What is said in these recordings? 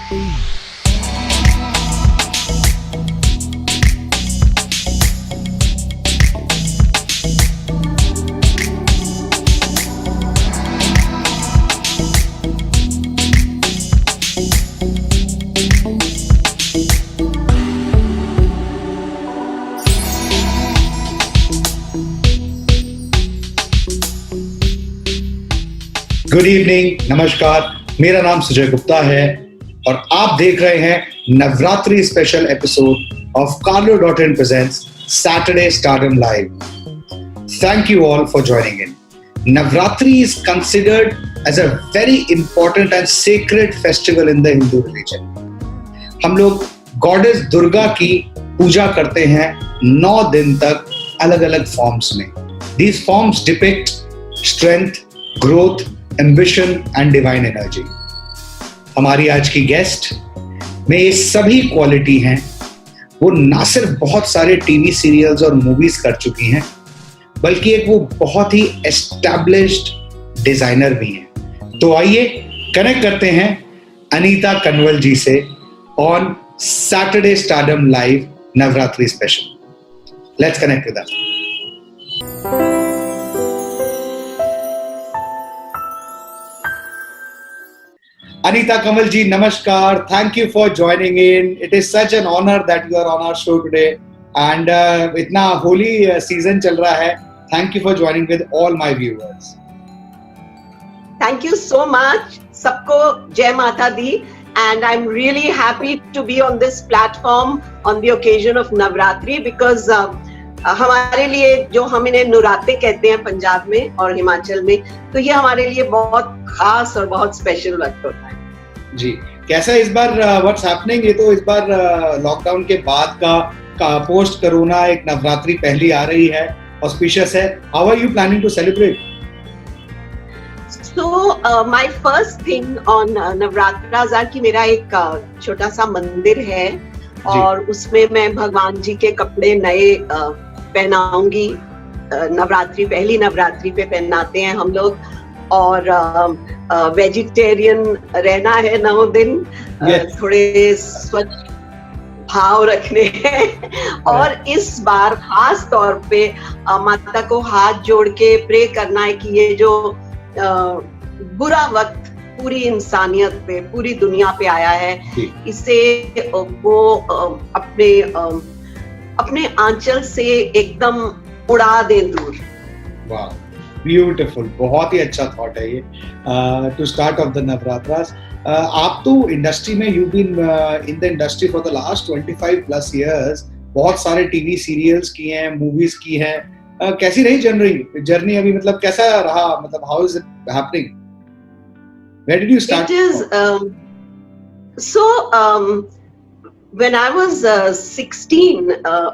Good evening, नमस्कार। मेरा नाम सुजय गुप्ता है और आप देख रहे हैं Navratri special episode of Carlo.in presents Saturday Stardom Live. Thank you all for joining in. Navratri is considered as a very important and sacred festival in the Hindu religion. हम लोग गॉडेस दुर्गा की पूजा करते हैं 9 दिन तक अलग अलग फॉर्म्स में. These forms depict strength, growth, ambition and divine energy. हमारी आज की गेस्ट में ये सभी क्वालिटी हैं. वो ना सिर्फ बहुत सारे टीवी सीरियल्स और मूवीज कर चुकी हैं, बल्कि एक वो बहुत ही एस्टैब्लिश्ड डिजाइनर भी हैं. तो आइए कनेक्ट करते हैं अनीता कनवल जी से on Saturday stardom live Navratri special. Let's connect with that. Anita Kamal ji, namaskar. Thank you for joining in. It is such an honor that you are on our show today. And itna holy season chal raha hai. Thank you for joining with all my viewers. Thank you so much. Sabko Jai Mata Di. And I'm really happy to be on this platform on the occasion of Navratri because हमारे लिए जो हम इन्हें नवरात्रे कहते हैं पंजाब में और हिमाचल में, तो ये हमारे लिए बहुत खास और बहुत स्पेशल वक्त होता है. जी, कैसा इस बार व्हाट्स हैपनिंग? ये तो इस बार लॉकडाउन के बाद का पोस्ट कोरोना एक नवरात्रि पहली आ रही है, ऑस्पिशियस है. How are you planning to celebrate? So my first thing on Navratras are कि मेरा एक छोटा सा मंदिर है और उसमें मैं भगवान जी के कपड़े नए पहनाऊंगी. पहली नवरात्रि पे पहनाते हैं हम लोग. और वेजिटेरियन रहना है 9 दिन. थोड़े स्वच्छ भाव रखने हैं. और इस बार खास तौर पे माता को हाथ जोड़ के प्रे करना है कि ये जो बुरा वक्त पूरी इंसानियत पे, पूरी दुनिया पे आया है, इसे वो अपने आंचल से एकदम उड़ा दे दूर. वाह, ब्यूटीफुल. बहुत ही अच्छा थॉट है ये to start off the Navratras. आप तो इंडस्ट्री में, you been in the industry for the last 25 plus years. बहुत सारे टीवी सीरियल्स किए हैं, मूवीज की हैं. कैसी रही जर्नी अभी? मतलब कैसा रहा? मतलब how is it happening? Where did you start? It is When I was 16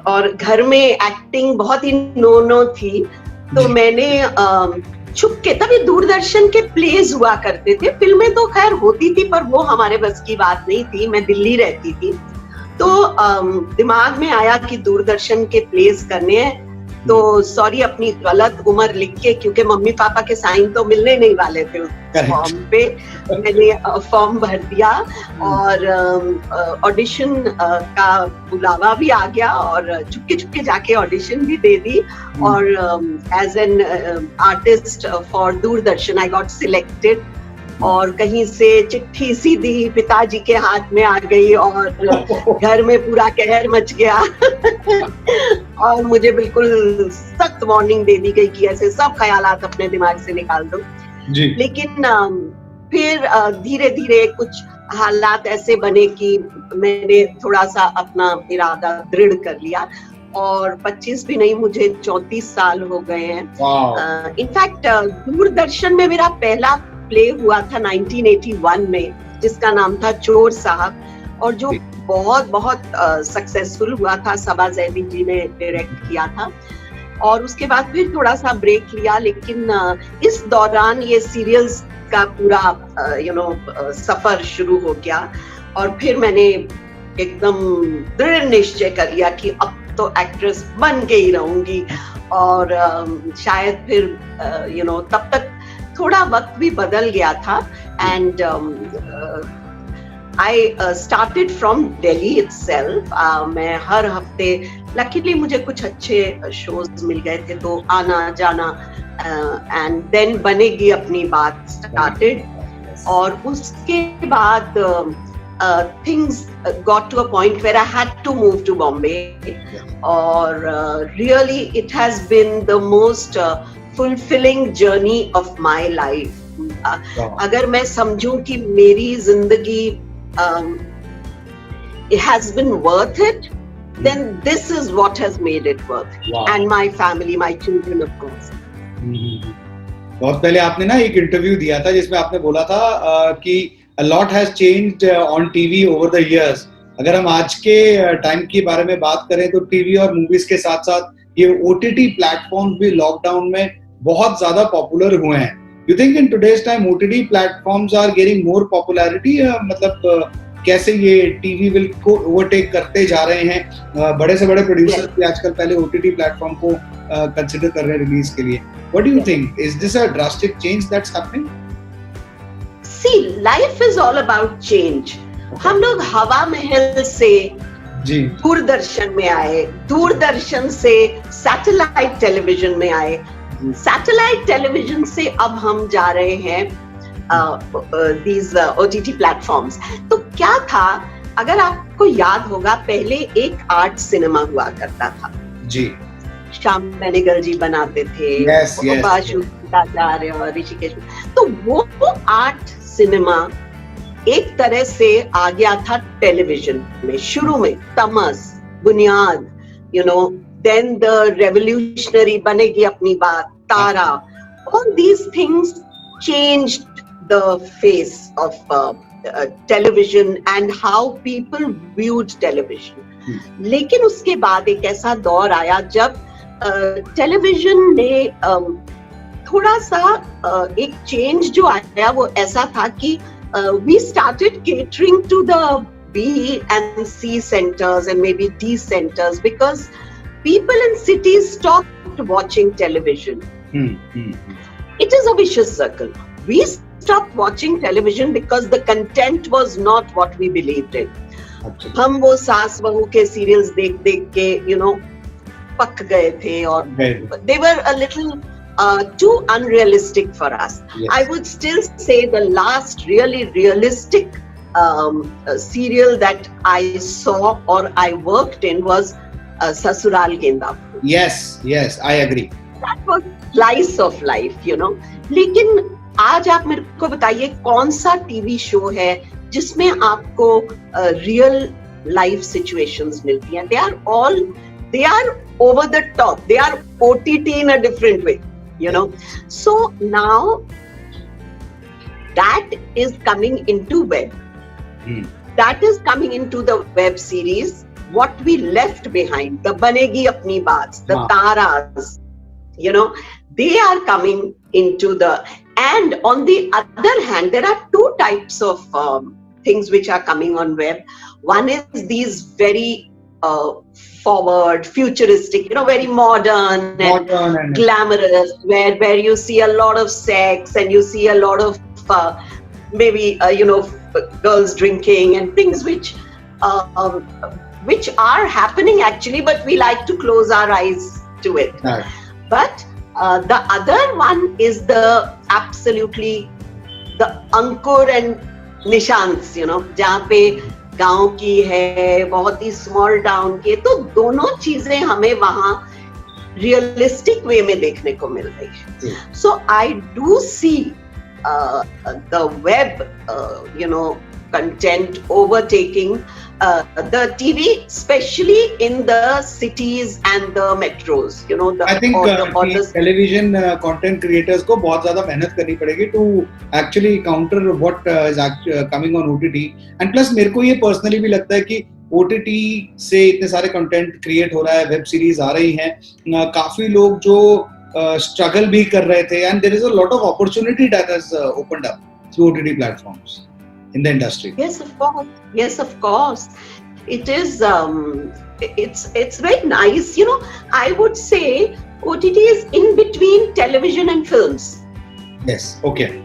और घर में एक्टिंग बहुत ही नो थी, तो मैंने छुप के, तभी दूरदर्शन के प्लेज हुआ करते थे. फिल्में तो खैर होती थी पर वो हमारे बस की बात नहीं थी. मैं दिल्ली रहती थी, तो दिमाग में आया कि दूरदर्शन के प्लेज करने हैं. तो सॉरी, अपनी गलत उम्र लिख के, क्योंकि मम्मी पापा के साइन तो मिलने नहीं वाले थे उस फॉर्म पे, मैंने फॉर्म भर दिया और ऑडिशन का बुलावा भी आ गया और चुपके जाके ऑडिशन भी दे दी. और as an artist for Doordarshan I got selected. और कहीं से चिट्ठी सीधी पिताजी के हाथ में आ गई और घर में पूरा कहर मच गया. और मुझे बिल्कुल सख्त वार्निंग दे दी गई कि ऐसे सब ख्यालात अपने दिमाग से निकाल दो. लेकिन फिर धीरे धीरे कुछ हालात ऐसे बने कि मैंने थोड़ा सा अपना इरादा दृढ़ कर लिया. और 25 भी नहीं, मुझे 34 साल हो गए हैं. इनफैक्ट दूरदर्शन में मेरा पहला प्ले हुआ था 1981 में, जिसका नाम था चोर साहब, और जो बहुत सक्सेसफुल हुआ था. सबा जैदी जी ने डायरेक्ट किया था. और उसके बाद फिर थोड़ा सा ब्रेक लिया. लेकिन इस दौरान ये सीरियल्स का पूरा सफर शुरू हो गया. और फिर मैंने एकदम दृढ़ निश्चय कर लिया कि अब तो एक्ट्रेस बन के ही रहूंगी. और शायद फिर तब तक थोड़ा वक्त भी बदल गया था. And I started from Delhi itself. मैं हर हफ्ते लकीली मुझे कुछ अच्छे शोज मिल गए थे तो आना जाना एंड देन बनेगी अपनी बात started. और उसके बाद things got to a point where I had to move to Bombay. और really it has been the most fulfilling journey of my life. अगर मैं समझूं कि मेरी जिंदगी it has been worth it, then this is what has made it worth it. Wow. And my family, my children, of course. बहुत पहले आपने ना एक इंटरव्यू दिया था जिसमें आपने बोला था कि a lot has changed on TV over the years. अगर हम आज के टाइम के बारे में बात करें तो टीवी और मूवीज के साथ साथ ये OTT प्लेटफॉर्म भी लॉकडाउन में बहुत ज्यादा पॉपुलर हुए हैं. You think in today's time OTT platforms are getting more popularity? मतलब कैसे ये टीवी विल को ओवरटेक करते जा रहे हैं? बड़े से बड़े प्रोड्यूसर्स भी आजकल पहले OTT प्लेटफॉर्म को कंसिडर कर रहे हैं रिलीज के लिए. What do you think? Is this a drastic change that's happening? See, life is all about change. हम लोग हवा महल से जी दूरदर्शन में आए, दूरदर्शन से सैटेलाइट टेलीविजन में आए, सैटेलाइट टेलीविजन से अब हम जा रहे हैं these OTT platforms. तो क्या था, अगर आपको याद होगा पहले एक आर्ट सिनेमा हुआ करता था जी, श्याम बेनेगल जी बनाते थे, बाशु आचार्य और ऋषिकेश. तो वो आर्ट सिनेमा एक तरह से आ गया था टेलीविजन में. शुरू में तमस, बुनियाद, then the revolutionary बनेगी अपनी बात, तारा. All these things changed the face of television and how people viewed television. लेकिन उसके बाद एक ऐसा दौर आया जब टेलीविजन ने थोड़ा सा एक चेंज जो आया वो ऐसा था कि we started catering to the B and C centers and maybe D centers because people in cities stopped watching television. It is a vicious circle. We stopped watching television because the content was not what we believed in. हम वो सास बहू के serials देख देख के पक गए थे और they were a little too unrealistic for us. Yes. I would still say the last really realistic serial that I saw or I worked in was Sasural Genda. Yes, I agree. That was slice of life, लेकिन आज आप मेरे को बताइए कौन सा TV show है जिसमें आपको रियल लाइफ सिचुएशंस मिलती हैं. they are over the top. They are OTT in a different way, So now that is coming into web. That is coming into the web series. What we left behind, the Banegi Apni Baats, the Taras, they are coming into the. And on the other hand, there are two types of things which are coming on web. One is these very forward, futuristic, very modern and glamorous, where you see a lot of sex and you see a lot of maybe girls drinking and things which are happening actually, but we like to close our eyes to it. Right. But the other one is the absolutely the Ankur and Nishants, जहाँ पे गांव की है, बहुत ही small town की, तो दोनों चीजें हमें वहाँ रियलिस्टिक वे में देखने को मिल रही है. So I do see the web, content overtaking the TV, especially in the cities and the metros. I think television content creators को बहुत ज़्यादा मेहनत करनी पड़ेगी to actually counter what is coming on OTT. And plus मेरे को ये personally भी लगता है कि OTT से इतने सारे content create हो रहा है, web series आ रही हैं, काफी लोग जो struggle भी कर रहे थे, and there is a lot of opportunity that has opened up through OTT platforms in the industry. Yes, of course. It is. It's very nice. I would say OTT is in between television and films. Yes. Okay.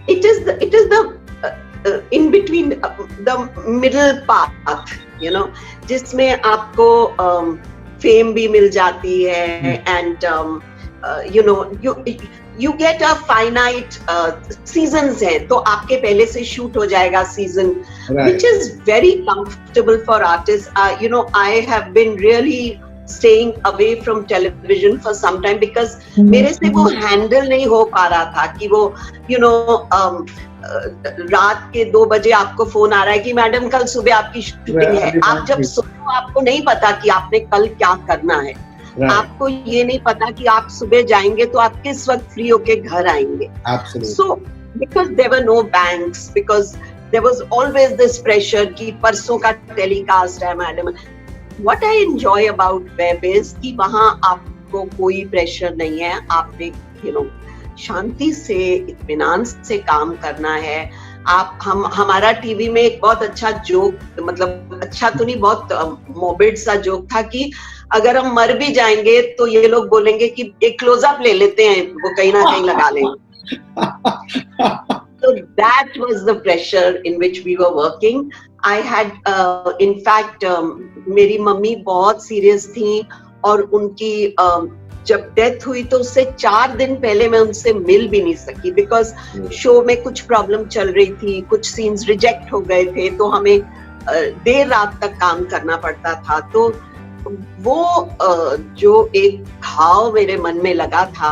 It is the in between the middle path, you know, जिसमें आपको fame भी मिल जाती है, and you know, you get a finite seasons है, तो आपके पहले से shoot हो जाएगा season, which is very comfortable for artists. You know, I have been really staying away from television for some time because मेरे से वो handle नहीं हो पा रहा था कि वो, you know, रात के 2 बजे आपको फोन आ रहा है कि मैडम कल सुबह आपकी शूटिंग है. आप जब सोते आपको नहीं पता कि आपने कल क्या करना है. आपको ये नहीं पता कि आप सुबह जाएंगे तो आप किस वक्त फ्री होके घर आएंगे. So because there were no banks, because there was always this pressure कि परसों का टेलीकास्ट है madam. What I enjoy about web is कि वहाँ आपको कोई प्रेशर नहीं है. आपने, you know, शांति से, इत्मीनान से काम करना है. हमारा टीवी में एक बहुत अच्छा जोक, मतलब अच्छा तो नहीं, बहुत मोबिड सा जोक था कि अगर हम मर भी जाएंगे तो ये लोग बोलेंगे कि एक क्लोजअप ले लेते हैं, वो कहीं ना कहीं लगा लेंगे. So that was the pressure in which we were working. I had, in fact, मेरी मम्मी बहुत सीरियस थी और उनकी जब डेथ हुई तो उससे 4 दिन पहले मैं उनसे मिल भी नहीं सकी बिकॉज शो में कुछ प्रॉब्लम चल रही थी, कुछ सीन्स रिजेक्ट हो गए थे, तो हमें देर रात तक काम करना पड़ता था. तो वो जो एक घाव मेरे मन में लगा था,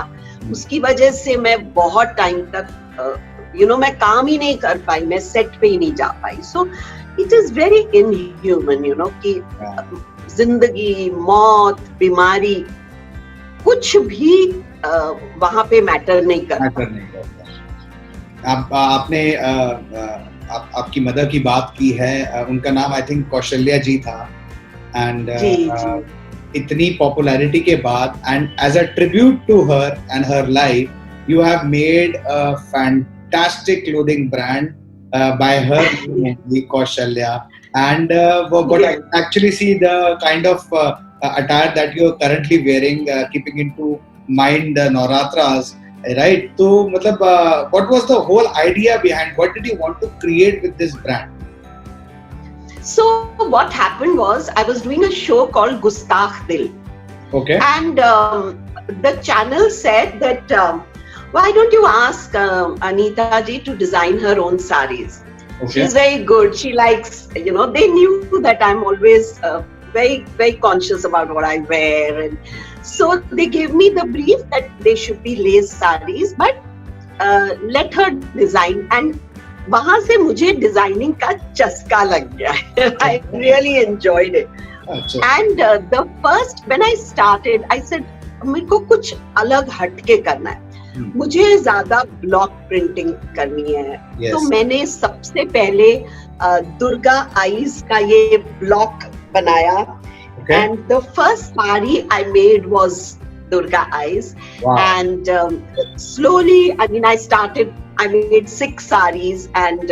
उसकी वजह से मैं बहुत टाइम तक मैं काम ही नहीं कर पाई, मैं सेट पे ही नहीं जा पाई. So it is very inhuman कि जिंदगी, मौत, बीमारी कुछ भी वहां पे मैटर नहीं करता. आपने आपकी मदर की बात की है, उनका नाम आई थिंक कौशल्या जी था. एंड इतनी पॉपुलैरिटी के बाद, and as a tribute to her and her life, you have made a fantastic clothing brand by her, Kaushalya, and what I actually see the kind of attire that you are currently wearing, keeping into mind Navratras, right? So, matlab, what was the whole idea behind? What did you want to create with this brand? So, what happened was I was doing a show called Gustakh Dil. Okay. And the channel said that why don't you ask Anita ji to design her own sarees? Okay. She's very good. She likes, they knew that I'm always very, very conscious about what I wear. And so they gave me the brief that they should be lace sarees, but let her design. And वहाँ से मुझे designing का चस्का लग गया. I really enjoyed it. And the first, when I started, I said, मेरे को कुछ अलग हटके करना है. मुझे ज्यादा ब्लॉक प्रिंटिंग करनी है. तो मैंने सबसे पहले दुर्गा आईज का ये ब्लॉक बनाया. And the first sari I made was Durga eyes. And slowly, I mean, I made 6 sarees, and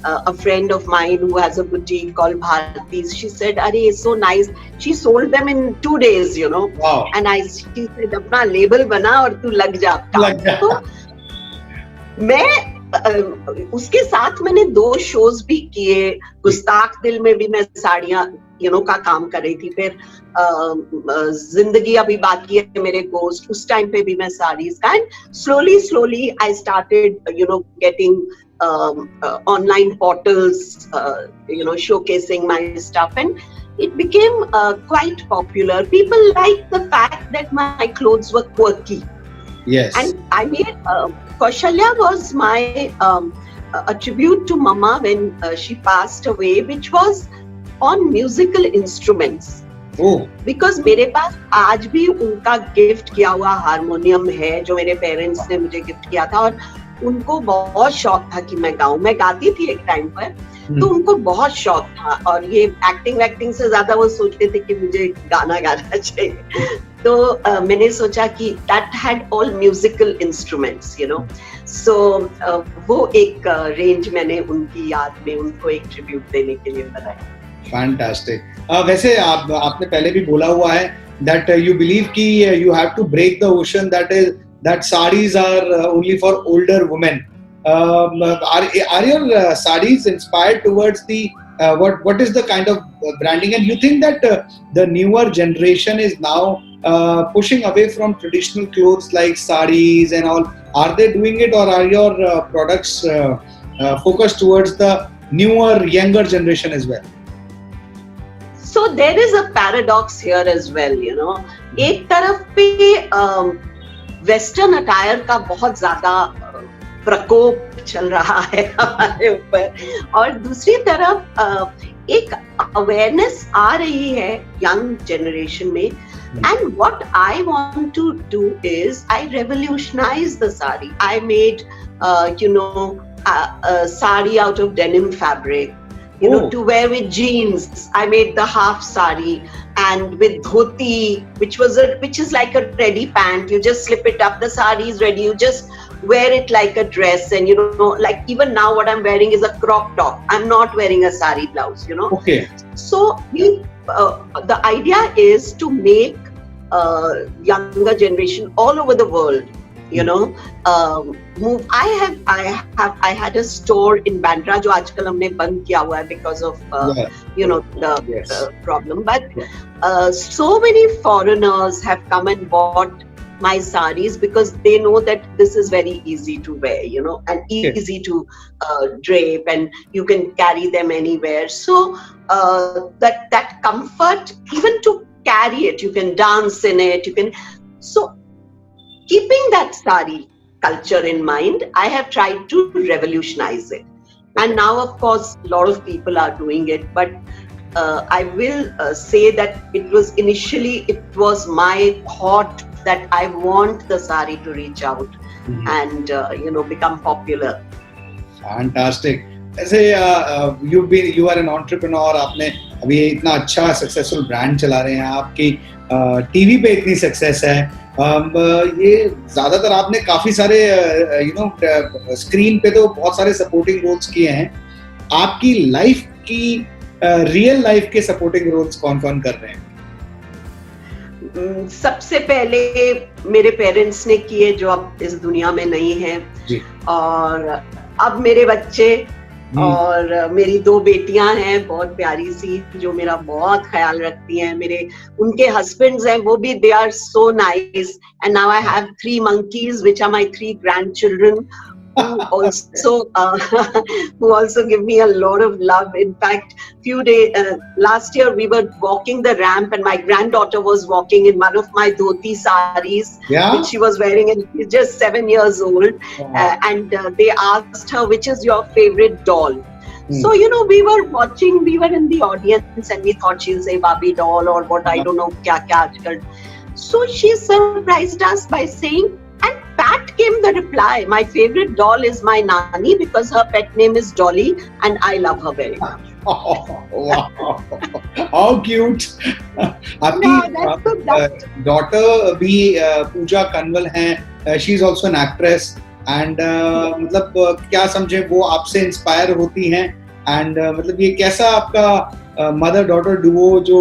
a friend of mine who has a boutique called Bharati's, she said, "Arey, it's so nice." She sold them in 2 days, Wow. And she said, "अपना label बना और तू लग जा." तो मैं उसके साथ मैंने 2 shows भी किए. गुस्ताख दिल में भी मैं साड़ियाँ का काम कर रही थी. फिर जिंदगी अभी बाकी है मेरे गोस्ट, उस टाइम पे भी मैं saris. And slowly I started getting online portals, showcasing my stuff, and it became quite popular. People liked the fact that my clothes were quirky. Yes. And I made Kaushalya was my a tribute to Mama when she passed away, which was on musical instruments. Oh. Because मेरे पास आज भी उनका gift किया हुआ harmonium है जो मेरे parents ने मुझे गिफ्ट किया था. और उनको बहुत शौक था कि मैं गाऊं. मैं गाती थी एक टाइम पर, तो उनको बहुत शौक था. और ये एक्टिंग से ज्यादा वो सोचते थे कि मुझे गाना गाना चाहिए. तो मैंने सोचा कि that had all musical instruments, so वो एक रेंज मैंने उनकी याद में उनको एक ट्रिब्यूट देने के लिए बनाया. Fantastic. वैसे आपने पहले भी बोला हुआ है that you believe कि you have to break the ocean that sarees are only for older women. Are your sarees inspired towards the what is the kind of branding? And you think that the newer generation is now pushing away from traditional clothes like sarees and all? Are they doing it, or are your products focused towards the newer, younger generation as well? So there is a paradox here as well, you know. एक तरफ पे western attire का बहुत ज्यादा प्रकोप चल रहा है हमारे ऊपर, और दूसरी तरफ एक अवेयरनेस आ रही है यंग जनरेशन में. And what I want to do is I revolutionize the sari. I made, a sari out of denim fabric, to wear with jeans. I made the half sari, and with dhoti, which is like a ready pant. You just slip it up. The sari is ready. You just wear it like a dress, and like even now, what I'm wearing is a crop top. I'm not wearing a sari blouse. Okay. So the idea is to make younger generation all over the world, move. I had a store in Bandra जो आजकल हमने बंद किया हुआ है because of the problem. But so many foreigners have come and bought my saris because they know that this is very easy to wear, and easy to drape, and you can carry them anywhere. So that comfort, even to carry it, you can dance in it, so keeping that sari culture in mind, I have tried to revolutionize it. And now, of course, a lot of people are doing it, but I will say that it was my thought that I want the sari to reach out and become popular. Fantastic. ऐसे you are an entrepreneur. आपने अभी इतना अच्छा successful brand चला रहे हैं, आपकी TV पे इतनी सक्सेस है. ये ज्यादातर आपने काफी सारे स्क्रीन पे तो बहुत सारे सपोर्टिंग रोल्स किए हैं. आपकी लाइफ की रियल लाइफ के सपोर्टिंग रोल्स कौन-कौन कर रहे हैं? सबसे पहले मेरे पेरेंट्स ने किए जो अब इस दुनिया में नहीं है जी. और अब मेरे बच्चे और मेरी 2 बेटियां हैं बहुत प्यारी सी, जो मेरा बहुत ख्याल रखती हैं. उनके हस्बैंड्स हैं, वो भी they are so nice. And now I have 3 monkeys which are my 3 grandchildren who also give me a lot of love. In fact, last year we were walking the ramp and my granddaughter was walking in one of my dhoti saris, which she was wearing, and she's just 7 years old. And they asked her, which is your favorite doll? So, we were watching, we were in the audience, and we thought she'll say Barbie doll or what, I don't know, kya aajkal. So she surprised us by saying, and Pat came the reply, my favorite doll is my Nani because her pet name is Dolly and I love her very much. Oh, wow. How cute. आपकी daughter भी पूजा कन्वल हैं. She is also an actress. And मतलब क्या समझे, वो आपसे inspire होती हैं. And मतलब ये कैसा आपका मदर डॉटर डुओ जो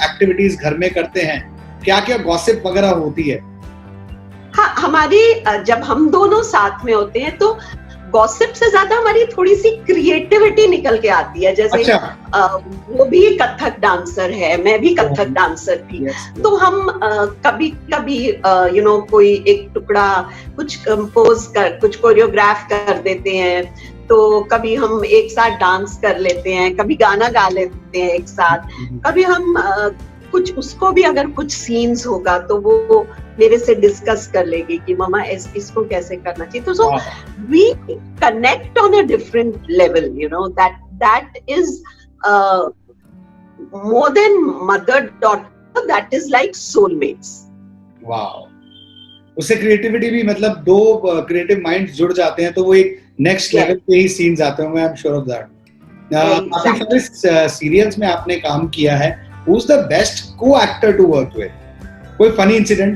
एक्टिविटीज घर में करते हैं, क्या गॉसिप वगैरह होती है? हाँ, हमारी जब हम दोनों साथ में होते हैं तो गॉसिप से ज्यादा हमारी थोड़ी सी क्रिएटिविटी निकल के आती है. जैसे वो भी कथक डांसर है, मैं भी कथक डांसर थी. तो हम कभी कोई एक टुकड़ा कुछ कंपोज कर, कुछ कोरियोग्राफ कर देते हैं, तो कभी हम एक साथ डांस कर लेते हैं, कभी गाना गा लेते हैं एक साथ, कभी हम कुछ उसको भी अगर कुछ सीन्स होगा तो वो मेरे से डिस्कस कर लेगी कि मामा इसको कैसे करना चाहिए. तो so we connect on a different level, that is more than mother daughter, that is like soulmates. Wow. उससे क्रिएटिविटी भी, मतलब 2 क्रिएटिव माइंड्स जुड़ जाते हैं तो वो एक नेक्स्ट लेवल पे ही सीन्स आते होंगे. I am sure of that. काफी सारे सीरियल्स में आपने काम किया है. Who's the best co-actor to work with? कोई funny incident?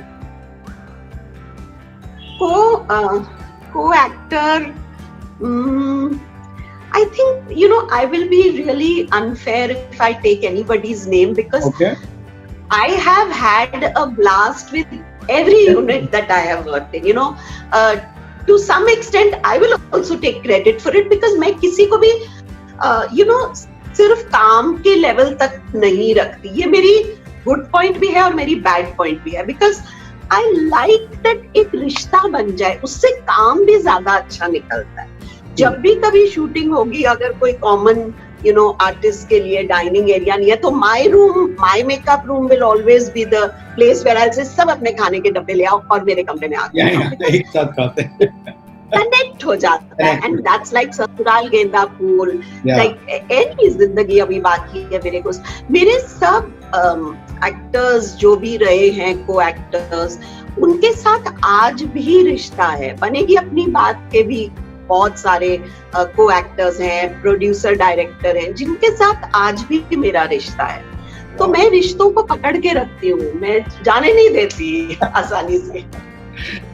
Co-actor, I think, I will be really unfair if I take anybody's name because I have had a blast with every unit that I have worked in. to some extent I will also take credit for it, because मैं किसी को भी सिर्फ काम के level तक नहीं रखती. ये मेरी गुड पॉइंट भी है और मेरी बैड पॉइंट भी है, बिकॉज आई लाइक दैट एक रिश्ता बन जाए, उससे काम भी ज्यादा अच्छा निकलता है. जब भी कभी शूटिंग होगी, अगर कोई कॉमन आर्टिस्ट के लिए डाइनिंग एरिया नहीं है, तो my makeup room will always be the place where I say सब अपने खाने के डब्बे ले आओ और मेरे कमरे में आ जाओ, एक साथ खाते हैं. कनेक्ट हो जाता है. एंड दैट्स लाइक ससुराल गेंदा फूल, लाइक एनी जिंदगी अभी बाकी है मेरे को. मेरे सब एक्टर्स जो भी रहे हैं, को एक्टर्स, उनके साथ आज भी रिश्ता है. बनेगी अपनी बात के भी बहुत सारे को एक्टर्स हैं, प्रोड्यूसर, डायरेक्टर हैं, जिनके साथ आज भी मेरा रिश्ता है. तो मैं रिश्तों को पकड़ के रखती हूँ, मैं जाने नहीं देती आसानी से.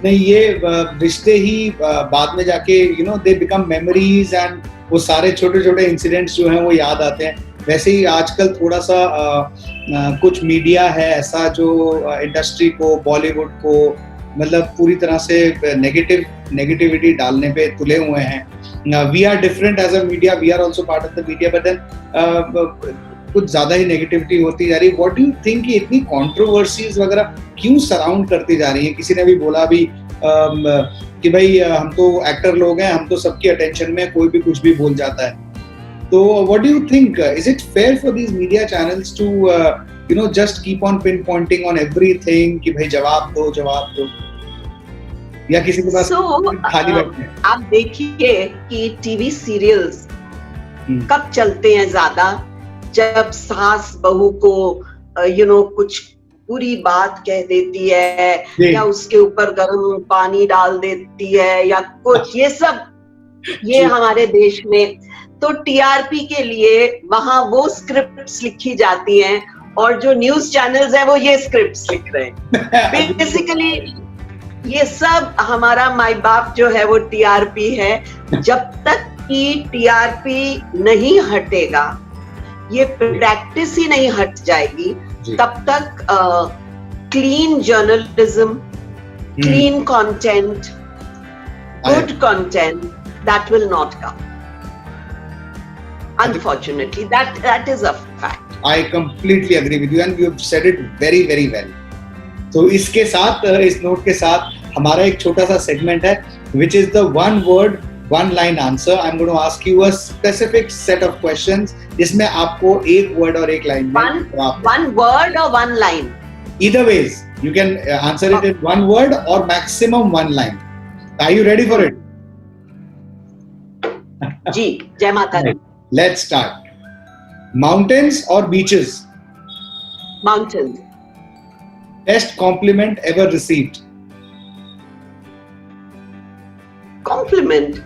नहीं, ये रिश्ते ही बाद में जाके दे बिकम मेमोरीज, एंड वो सारे छोटे छोटे इंसिडेंट्स जो हैं वो याद आते हैं. वैसे ही आजकल थोड़ा सा कुछ मीडिया है ऐसा जो इंडस्ट्री को, बॉलीवुड को मतलब पूरी तरह से नेगेटिविटी डालने पे तुले हुए हैं. We are different as a media, we are also part of the media, but then कुछ ज्यादा ही नेगेटिविटी होती जा रही है. व्हाट डू यू थिंक कि इतनी कंट्रोवर्सीज वगैरह क्यों सराउंड करती जा रही है? किसी ने भी बोला अभी कि भाई हम तो एक्टर लोग हैं, हम तो सबकी अटेंशन में, कोई भी कुछ भी बोल जाता है. तो what do you think, is it fair for these media channels to just keep on pinpointing on everything कि भाई जवाब दो, या किसी के पास खाली बैठे हैं? आप देखिए कि टीवी सीरियल्स कब चलते हैं ज्यादा, जब सास बहू को कुछ बुरी बात कह देती है, या उसके ऊपर गर्म पानी डाल देती है, या कुछ ये सब, ये हमारे देश में तो टीआरपी के लिए वहां वो स्क्रिप्ट्स लिखी जाती हैं, और जो न्यूज चैनल्स हैं वो ये स्क्रिप्ट्स लिख रहे हैं. बेसिकली ये सब हमारा माई बाप जो है वो टीआरपी है. जब तक कि टीआरपी नहीं हटेगा, ये प्रैक्टिस ही नहीं हट जाएगी, तब तक clean journalism, clean content, good content, that will not come. Unfortunately, that is a fact. I completely agree with you, and you have said it very very well. तो इसके साथ, इस नोट के साथ हमारा एक छोटा सा सेगमेंट है, which is the one word one line answer. I'm going to ask you a specific set of questions जिसमें आपको एक word और एक line one word or one line, either ways you can answer it in one word or maximum one line. Are you ready for it? जी, जय माता दी. Let's start. Mountains or beaches? Mountains. Best compliment ever received? Compliment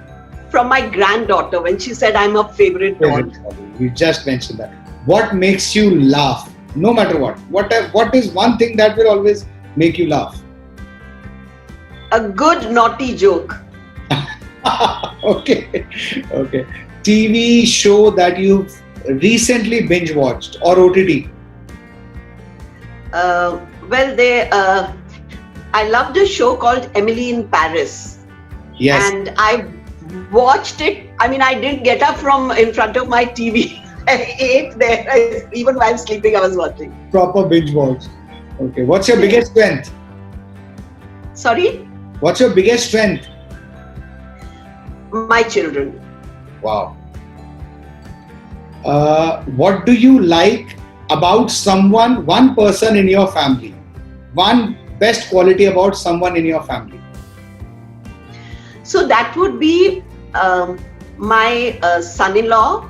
from my granddaughter when she said I'm a favorite daughter. You just mentioned that. What makes you laugh? No matter what. What is one thing that will always make you laugh? A good naughty joke. Okay. TV show that you've recently binge watched or OTT? I loved a show called Emily in Paris. Yes. And I watched it. I mean, I didn't get up from in front of my TV. I ate there. Even while sleeping, I was watching. Proper binge watch. Okay. What's your biggest strength? Sorry? What's your biggest strength? My children. Wow. What do you like about someone, one person in your family? One best quality about someone in your family? So that would be my son-in-law,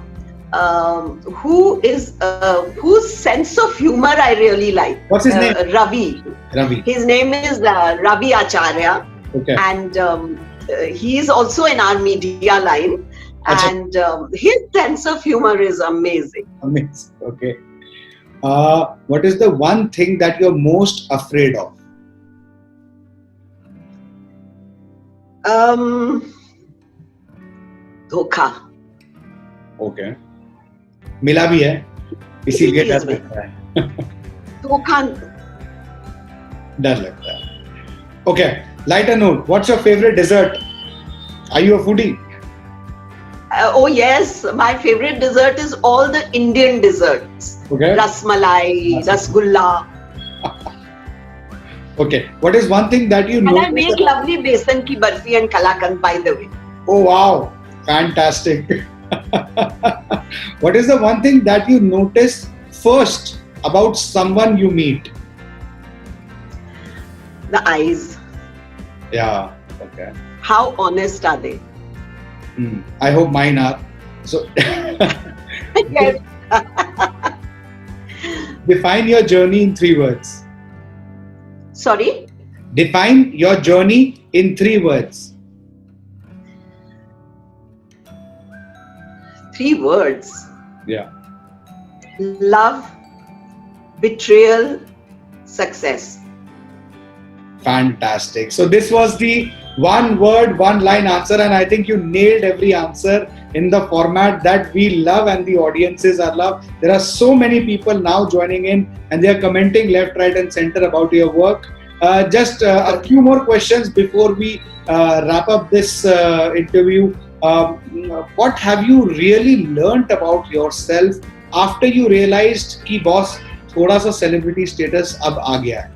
whose sense of humor I really like. What's his name? Ravi. His name is Ravi Acharya. Okay. And he is also in our media line. And his sense of humor is amazing. Amazing. Okay. What is the one thing that you're most afraid of? धोखा. Okay. मिला भी है, इसीलिए डर लगता है. धोखा. डर लगता है. Okay. Lighter note. What's your favorite dessert? Are you a foodie? Oh yes, my favorite dessert is all the Indian desserts. Okay. Rasmalai, rasgulla. Okay. What is one thing that you And I notice? make lovely besan ki barfi and kalakand, by the way. Oh wow, fantastic. What is the one thing that you notice first about someone you meet? The eyes. Yeah. Okay. How honest are they? I hope mine are. So Yes. define your journey in 3 words. Sorry? Define your journey in 3 words. 3 words. Yeah. Love, betrayal, success. Fantastic. So this was the 1 word, 1 line answer, and I think you nailed every answer in the format that we love and the audiences are love. There are so many people now joining in and they are commenting left, right and center about your work. Just a few more questions before we wrap up this interview. What have you really learnt about yourself after you realized कि boss थोड़ा सा celebrity status अब आ गया है?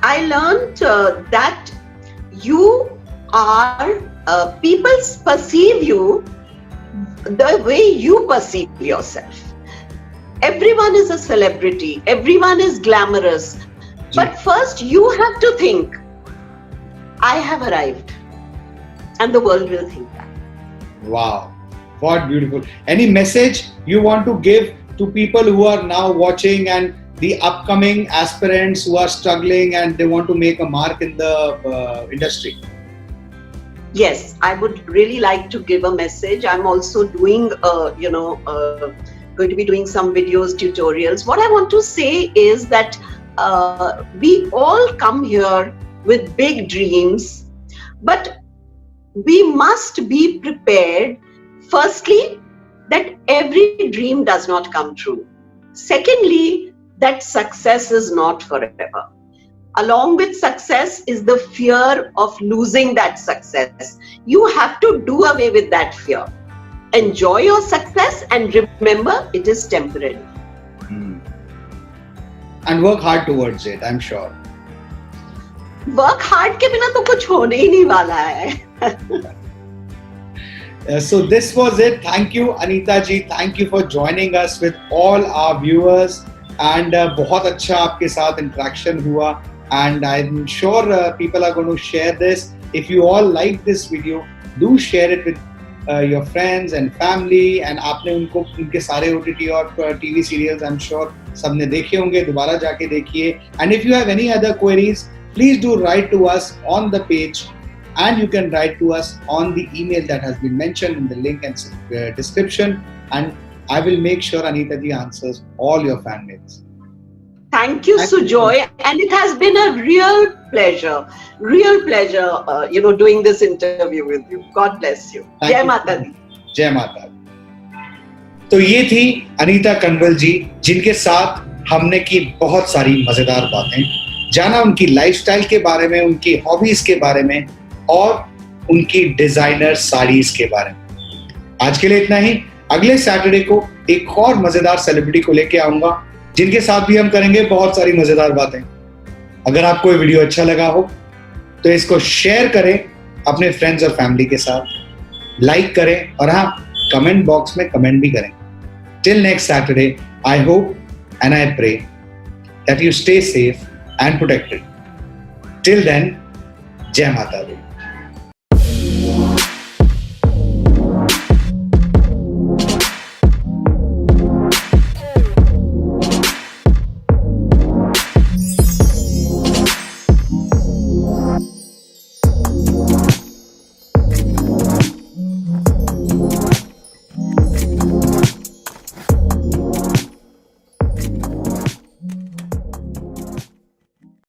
I learned that you are, people perceive you the way you perceive yourself. Everyone is a celebrity, everyone is glamorous. But first you have to think, I have arrived, and the world will think that. Wow, what beautiful. Any message you want to give to people who are now watching and the upcoming aspirants who are struggling and they want to make a mark in the industry? Yes, I would really like to give a message. I'm also doing, going to be doing some videos, tutorials. What I want to say is that we all come here with big dreams, but we must be prepared, firstly, that every dream does not come true. Secondly, that success is not forever. Along with success is the fear of losing that success. You have to do away with that fear. Enjoy your success and remember it is temporary. And work hard towards it, I'm sure. Work hard के बिना तो कुछ होने ही नहीं वाला है. So this was it. Thank you, Anita ji. Thank you for joining us with all our viewers. And बहुत अच्छा आपके साथ interaction हुआ. And I'm sure people are going to share this. If you all like this video, do share it with your friends and family. And आपने उनको उनके सारे OTT और TV serials I'm sure सबने देखे होंगे. दोबारा जाके देखिए. And if you have any other queries, please do write to us on the page. And you can write to us on the email that has been mentioned in the link and description. And I will make sure Anita ji answers all your fan mails. Thank you, Sujoy. And it has been a real pleasure, doing this interview with you. God bless you. Jai Mata Di. Jai Mata Di. तो ये थी अनीता कंवल जी, जिनके साथ हमने की बहुत सारी मजेदार बातें, जाना उनकी लाइफस्टाइल के बारे में, उनकी हॉबीज के बारे में और उनकी डिजाइनर साड़ीज के बारे में. आज के लिए इतना ही. अगले सैटरडे को एक और मजेदार सेलिब्रिटी को लेके आऊंगा, जिनके साथ भी हम करेंगे बहुत सारी मजेदार बातें. अगर आपको ये वीडियो अच्छा लगा हो तो इसको शेयर करें अपने फ्रेंड्स और फैमिली के साथ, लाइक करें और हाँ, कमेंट बॉक्स में कमेंट भी करें. Till next Saturday, I hope and I pray that you stay safe and protected. Till then, Jai Mata Di.